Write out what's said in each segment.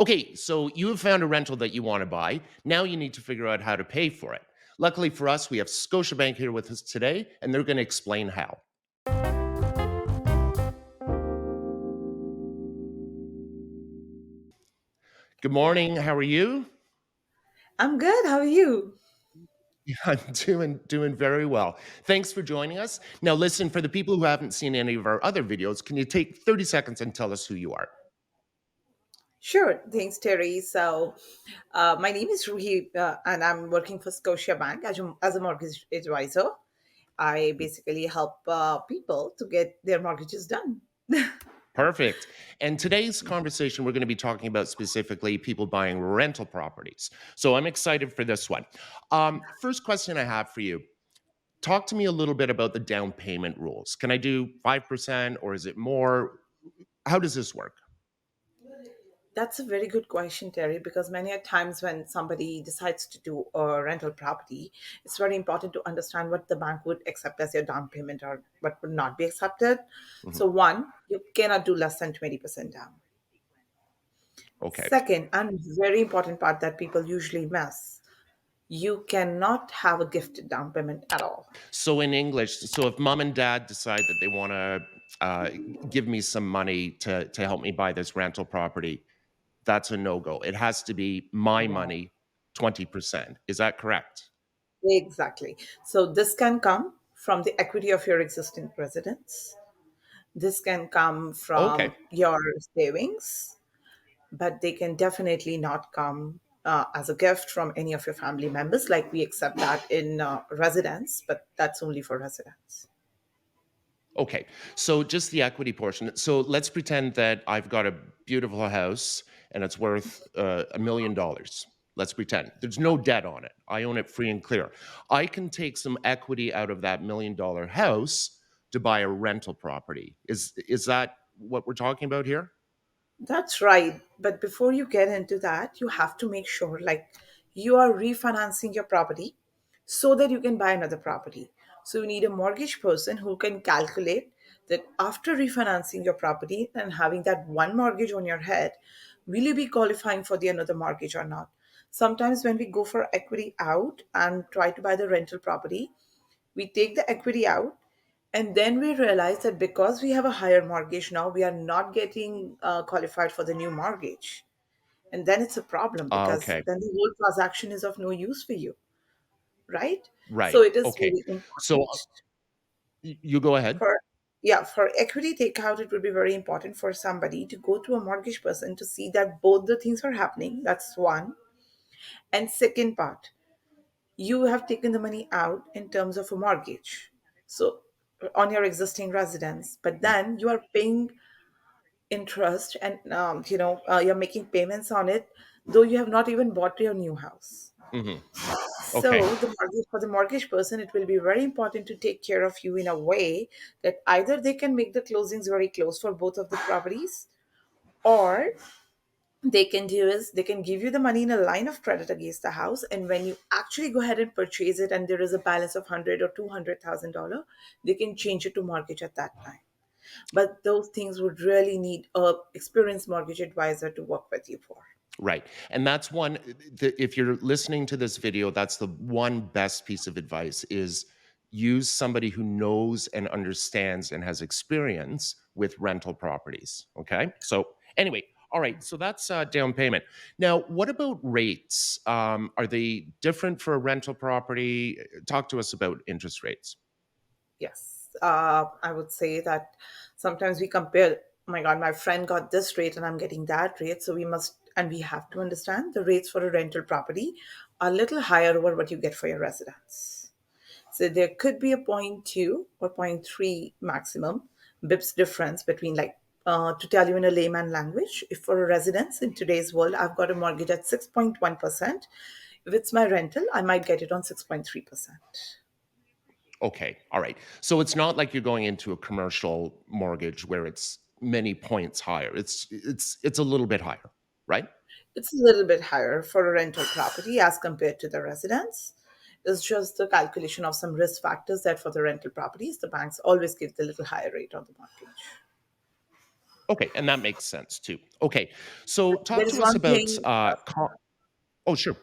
Okay, so you have found a rental that you want to buy. Now you need to figure out how to pay for it. Luckily for us, we have Scotiabank here with us today, and they're going to explain how. Good morning. How are you? I'm good. How are you? Yeah, I'm doing very well. Thanks for joining us. Now, listen, for the people who haven't seen any of our other videos, can you take 30 seconds and tell us who you are? Sure. Thanks, Terry. My name is Ruhi, and I'm working for Scotiabank as a mortgage advisor. I basically help people to get their mortgages done. Perfect. And today's conversation, we're going to be talking about specifically people buying rental properties. So I'm excited for this one. First question I have for you. Talk to me a little bit about the down payment rules. Can I do 5% or is it more? How does this work? That's a very good question, Terry, because many a times when somebody decides to do a rental property, it's very important to understand what the bank would accept as your down payment or what would not be accepted. Mhm. So, one, you cannot do less than 20% down. Okay. Second, and very important part that people usually miss, you cannot have a gifted down payment at all. So in English, so if mom and dad decide that they want to uh, give me some money to help me buy this rental property, that's a no go. It has to be my Yeah. money, 20%. Is that correct? Exactly. So this can come from the equity of your existing residence. This can come Okay. from your savings, but they can definitely not come as a gift from any of your family members. Like we accept that in residence, but that's only for residents. Okay. So just the equity portion. So let's pretend that I've got a beautiful house and it's worth $1 million. Let's pretend there's no debt on it. I own it free and clear. I can take some equity out of that $1 million house to buy a rental property. Is that what we're talking about here? That's right. But before you get into that, you have to make sure like you are refinancing your property so that you can buy another property. So you need a mortgage person who can calculate that after refinancing your property and having that one mortgage on your head, will you be qualifying for the another mortgage or not? Sometimes when we go for equity out and try to buy the rental property, we take the equity out and then we realize that because we have a higher mortgage now, we are not getting qualified for the new mortgage. And then it's a problem because Okay. then the whole transaction is of no use for you, right? So Right. it is Okay. really So important you go ahead. for, yeah, for equity takeout, it would be very important for somebody to go to a mortgage person to see that both the things are happening. That's one. And second part, you have taken the money out in terms of a mortgage. So on your existing residence, but then you are paying interest and you're making payments on it though you have not even bought your new house. Hmm. Okay. So for the mortgage person it will be very important to take care of you in a way that either they can make the closings very close for both of the properties, or they can do is they can give you the money in a line of credit against the house, and when you actually go ahead and purchase it and there is a balance of 100 or $200,000, they can change it to mortgage at that time. But those things would really need a experienced mortgage advisor to work with you for. Right. And that's one, if you're listening to this video, that's the one best piece of advice is use somebody who knows and understands and has experience with rental properties. Okay. So anyway, all right. So that's down payment. Now, what about rates? Are they different for a rental property? Talk to us about interest rates. Yes, I would say that sometimes we compare. Oh my God, my friend got this rate and I'm getting that rate. So we must, and we have to understand the rates for a rental property are a little higher over what you get for your residence. So there could be a point 0.2 or point 0.3 maximum bips difference between like, to tell you in a layman language, if for a residence in today's world, I've got a mortgage at 6.1%. If it's my rental, I might get it on 6.3%. Okay. All right. So it's not like you're going into a commercial mortgage where it's many points higher. It's a little bit higher, right? It's a little bit higher for a rental property as compared to the residence. It's just the calculation of some risk factors that for the rental properties, the banks always give the little higher rate on the mortgage. Okay, and that makes sense too. Okay, so There talk is to us one about thing. oh, sure.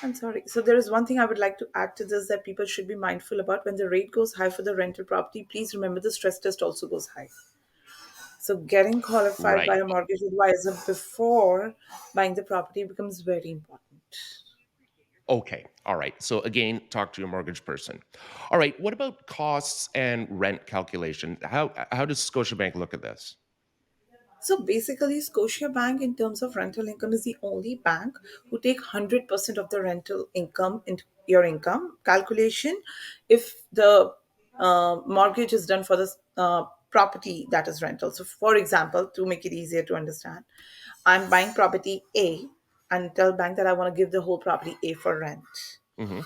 I'm sorry. So there is one thing I would like to add to this that people should be mindful about. When the rate goes high for the rental property, please remember the stress test also goes high. So getting qualified by Right. a mortgage advisor before buying the property becomes very important. Okay. All right. So again, talk to your mortgage person. All right. What about costs and rent calculation? How does Scotiabank look at this? So basically, Scotiabank, in terms of rental income, is the only bank who take 100% of the rental income into your income calculation. If the mortgage is done for the property that is rental. So, for example, to make it easier to understand, I'm buying property A and tell bank that I want to give the whole property A for rent. Hmm.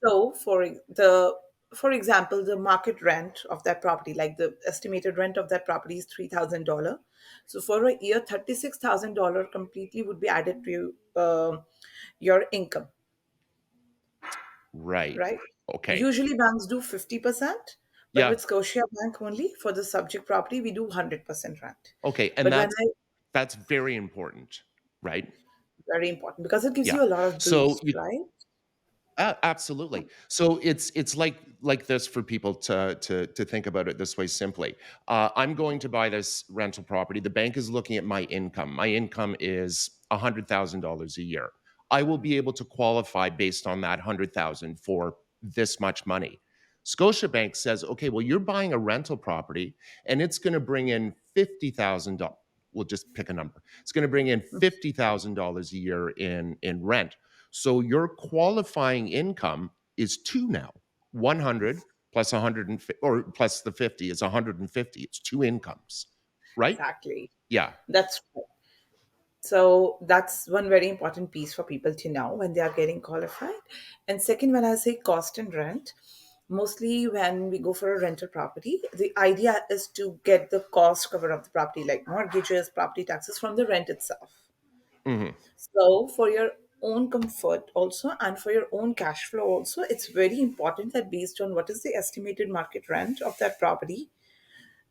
So for example, the market rent of that property, like the estimated rent of that property is $3,000. So for a year, $36,000 completely would be added to your income, Right. right? Okay. Usually banks do 50%, but Yeah. with Scotia Bank only for the subject property, we do 100% rent. Okay. And But when that's I that's very important, right? very important because it gives Yeah. you a lot of So boost, you right? Absolutely. So it's like this for people to think about it this way simply. I'm going to buy this rental property. The bank is looking at my income. My income is $100,000 a year. I will be able to qualify based on that 100,000 for this much money. Scotiabank says, okay, well, you're buying a rental property and it's going to bring in $50,000. We'll just pick a number. It's going to bring in $50,000 a year in rent. So your qualifying income is two now. 100 plus 150 or plus the 50 is 150. It's two incomes, right? Exactly. Yeah. That's So that's one very important piece for people to know when they are getting qualified. And second, when I say cost and rent, mostly when we go for a rental property, the idea is to get the cost cover of the property, like mortgages, property taxes from the rent itself. Hmm. So for your own comfort also and for your own cash flow also, it's very important that based on what is the estimated market rent of that property,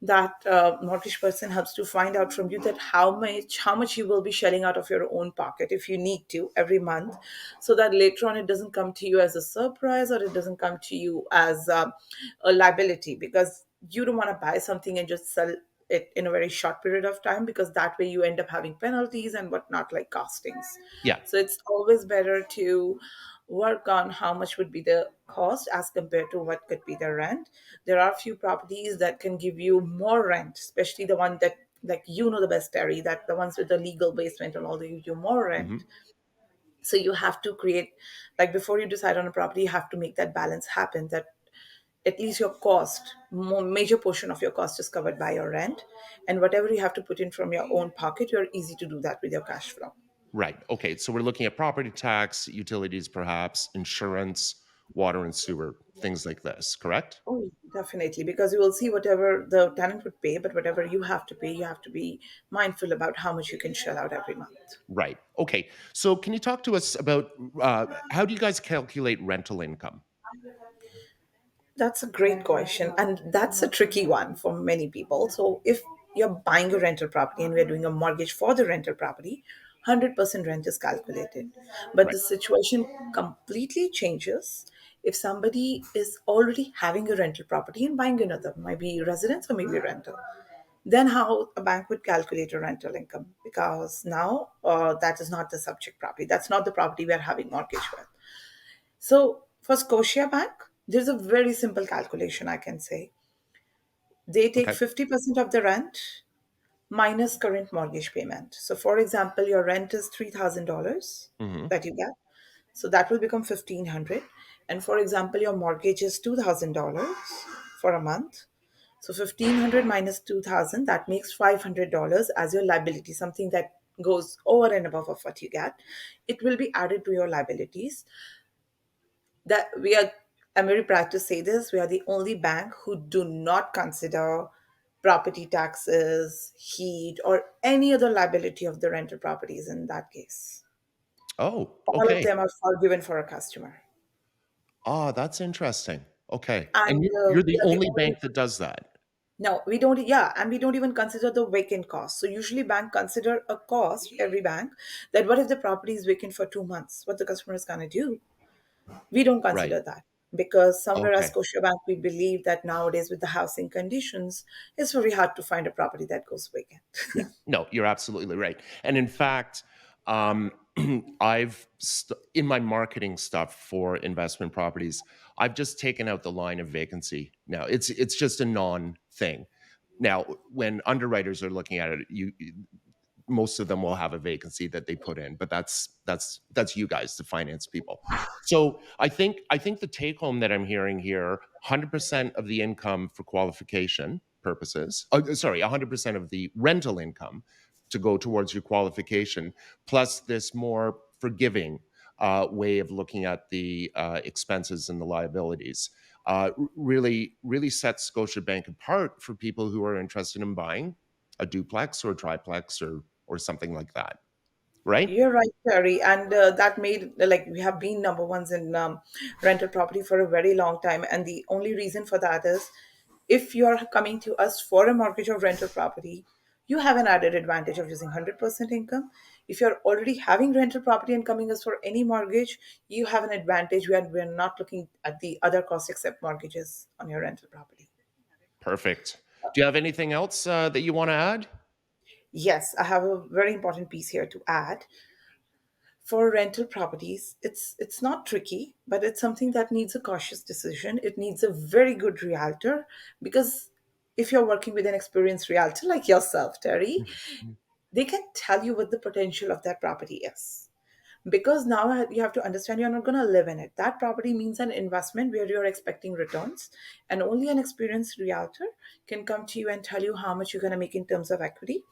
that mortgage person helps to find out from you that how much you will be shelling out of your own pocket if you need to every month, so that later on it doesn't come to you as a surprise or it doesn't come to you as a liability, because you don't want to buy something and just sell it in a very short period of time, because that way you end up having penalties and whatnot, like costings. Yeah. So it's always better to work on how much would be the cost as compared to what could be the rent. There are few properties that can give you more rent, especially the one that, like, the best, Terry, that the ones with the legal basement and all, they give you more rent. Hmm. So you have to create, like, before you decide on a property, you have to make that balance happen, that at least your cost, major portion of your cost is covered by your rent, and whatever you have to put in from your own pocket, you're easy to do that with your cash flow. Right. Okay. So we're looking at property tax, utilities, perhaps insurance, water and sewer, things like this, correct? Oh, definitely, because you will see whatever the tenant would pay, but whatever you have to pay, you have to be mindful about how much you can shell out every month. Right. Okay. So can you talk to us about how do you guys calculate rental income? That's a great question, and that's a tricky one for many people. So, if you're buying a rental property and we're doing a mortgage for the rental property, 100% rent is calculated. But Right. the situation completely changes if somebody is already having a rental property and buying another, maybe residence or maybe rental. Then, how a bank would calculate a rental income? Because now that is not the subject property. That's not the property we are having mortgage with. So for Scotiabank, there's a very simple calculation I can say. They take Okay. 50% of the rent minus current mortgage payment. So for example, your rent is $3,000 Hmm. that you get. So that will become 1,500. And for example, your mortgage is $2,000 for a month. So 1,500 minus 2,000, that makes $500 as your liability, something that goes over and above of what you get. It will be added to your liabilities. That we are I'm very proud to say this, we are the only bank who do not consider property taxes, heat, or any other liability of the rental properties in that case. Oh, All of okay. them are forgiven for a customer. Ah, that's interesting. Okay. And And you're we the are the only only bank that does that? No, we don't. Yeah, and we don't even consider the vacant cost. So usually, bank consider a cost. Every bank, that what if the property is vacant for 2 months? What the customer is gonna do? We don't Right. consider that because somewhere at Okay. Scotiabank, we believe that nowadays with the housing conditions, it's very hard to find a property that goes vacant. Yeah. No, you're absolutely right. And in fact, um, in my marketing stuff for investment properties, I've just taken out the line of vacancy. Now it's just a non thing. Now, when underwriters are looking at it, most of them will have a vacancy that they put in, but that's you guys, the finance people. So I think the take home that I'm hearing here, 100% of the income for qualification purposes, sorry, 100% of the rental income to go towards your qualification, plus this more forgiving way of looking at the expenses and the liabilities, really sets Scotiabank apart for people who are interested in buying a duplex or a triplex or something like that, right? You're right, Terry, and that made like we have been number ones in rental property for a very long time, and the only reason for that is if you're coming to us for a mortgage or rental property, you have an added advantage of using 100% income. If you're already having rental property and coming us for any mortgage, you have an advantage where we're not looking at the other costs except mortgages on your rental property. Perfect. Do you have anything else that you want to add? Yes, I have a very important piece here to add. For rental properties, it's not tricky, but it's something that needs a cautious decision. It needs a very good realtor because if you're working with an experienced realtor like yourself, Terry, they can tell you what the potential of that property is. Because now you have to understand you're not going to live in it. That property means an investment where you're expecting returns, and only an experienced realtor can come to you and tell you how much you're going to make in terms of equity,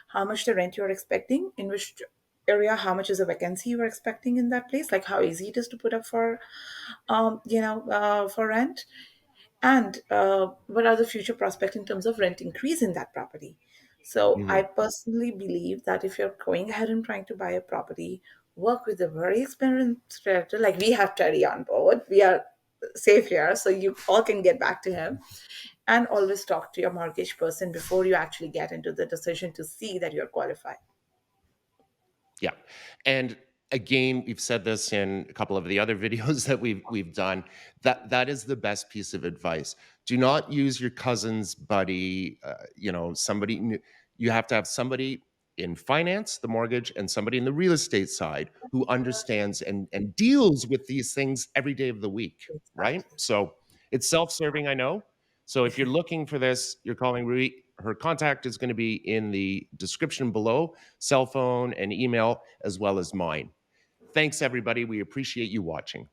how much the rent you're expecting, in which area, how much is a vacancy you're expecting in that place, like how easy it is to put up for for rent, and what are the future prospects in terms of rent increase in that property. So I Mhm. personally believe that if you're going ahead and trying to buy a property, work with a very experienced realtor. Like we have Terry on board, we are safe here, so you all can get back to him, and always talk to your mortgage person before you actually get into the decision to see that you're qualified. Yeah. And again, we've said this in a couple of the other videos that we've done. That is the best piece of advice. Do not use your cousin's buddy, somebody you have to have somebody in finance, the mortgage, and somebody in the real estate side who understands and deals with these things every day of the week, right? Exactly. So it's self-serving, I know. So if you're looking for this, you're calling Ruhi. Her contact is going to be in the description below, cell phone and email, as well as mine. Thanks, everybody. We appreciate you watching.